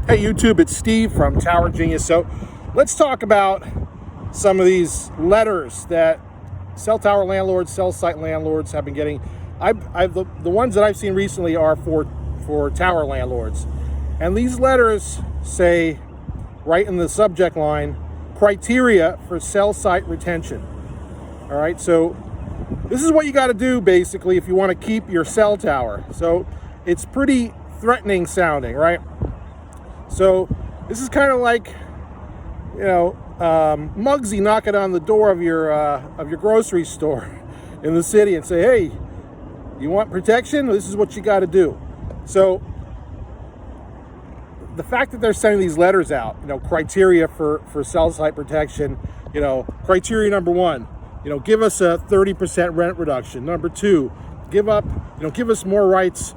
Hey YouTube, it's Steve from Tower Genius. So let's talk about some of these letters that cell tower landlords, cell site landlords have been getting. The ones that I've seen recently are for tower landlords. And these letters say, right in the subject line, criteria for cell site retention. All right, so this is what you got to do basically if you want to keep your cell tower. So it's pretty threatening sounding, right? So this is kind of like, Muggsy knocking on the door of your grocery store in the city and say, hey, you want protection? This is what you got to do. So the fact that they're sending these letters out, criteria for cell site protection, criteria number one, give us a 30% rent reduction. Number two, give us more rights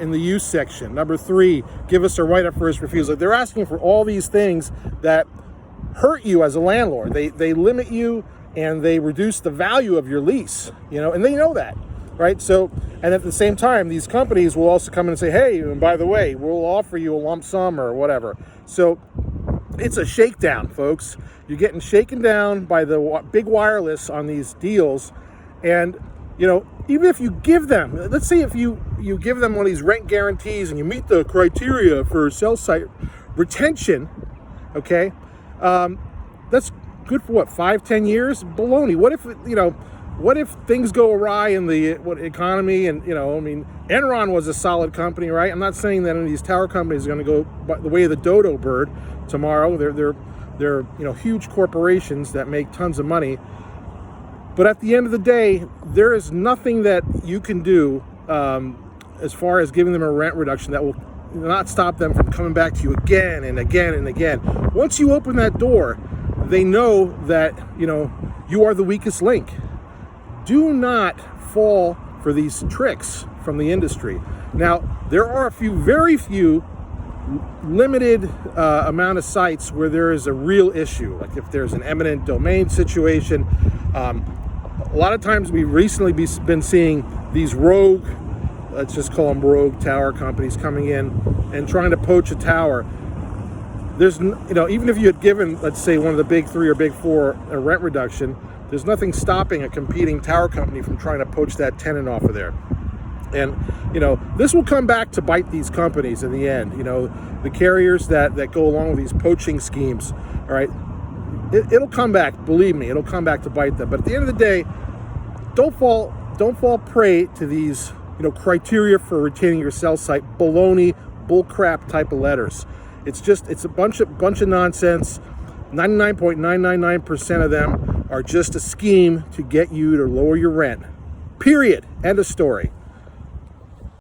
in the use section. Number three, give us a right of first refusal. They're asking for all these things that hurt you as a landlord. They limit you and they reduce the value of your lease, and they know that, right? So, and at the same time, these companies will also come in and say, hey, and by the way, we'll offer you a lump sum or whatever. So it's a shakedown, folks. You're getting shaken down by the big wireless on these deals. And even if you give them, let's say if you give them one of these rent guarantees and you meet the criteria for cell site retention, okay, that's good for what, 5-10 years? Baloney. What if things go awry in the economy? And Enron was a solid company, right? I'm not saying that any of these tower companies are going to go by the way of the dodo bird tomorrow. They're huge corporations that make tons of money. But at the end of the day, there is nothing that you can do as far as giving them a rent reduction that will not stop them from coming back to you again and again and again. Once you open that door, they know that you are the weakest link. Do not fall for these tricks from the industry. Now, there are very few limited amount of sites where there is a real issue, like if there's an eminent domain situation. A lot of times we've recently been seeing these rogue, let's just call them rogue tower companies coming in and trying to poach a tower. There's, even if you had given, let's say, one of the big three or big four a rent reduction, there's nothing stopping a competing tower company from trying to poach that tenant off of there. And, this will come back to bite these companies in the end. The carriers that go along with these poaching schemes, all right, it'll come back, believe me, it'll come back to bite them. But at the end of the day, don't fall prey to these, criteria for retaining your cell site baloney, bullcrap type of letters. It's a bunch of nonsense. 99.999% of them are just a scheme to get you to lower your rent. Period. End of story.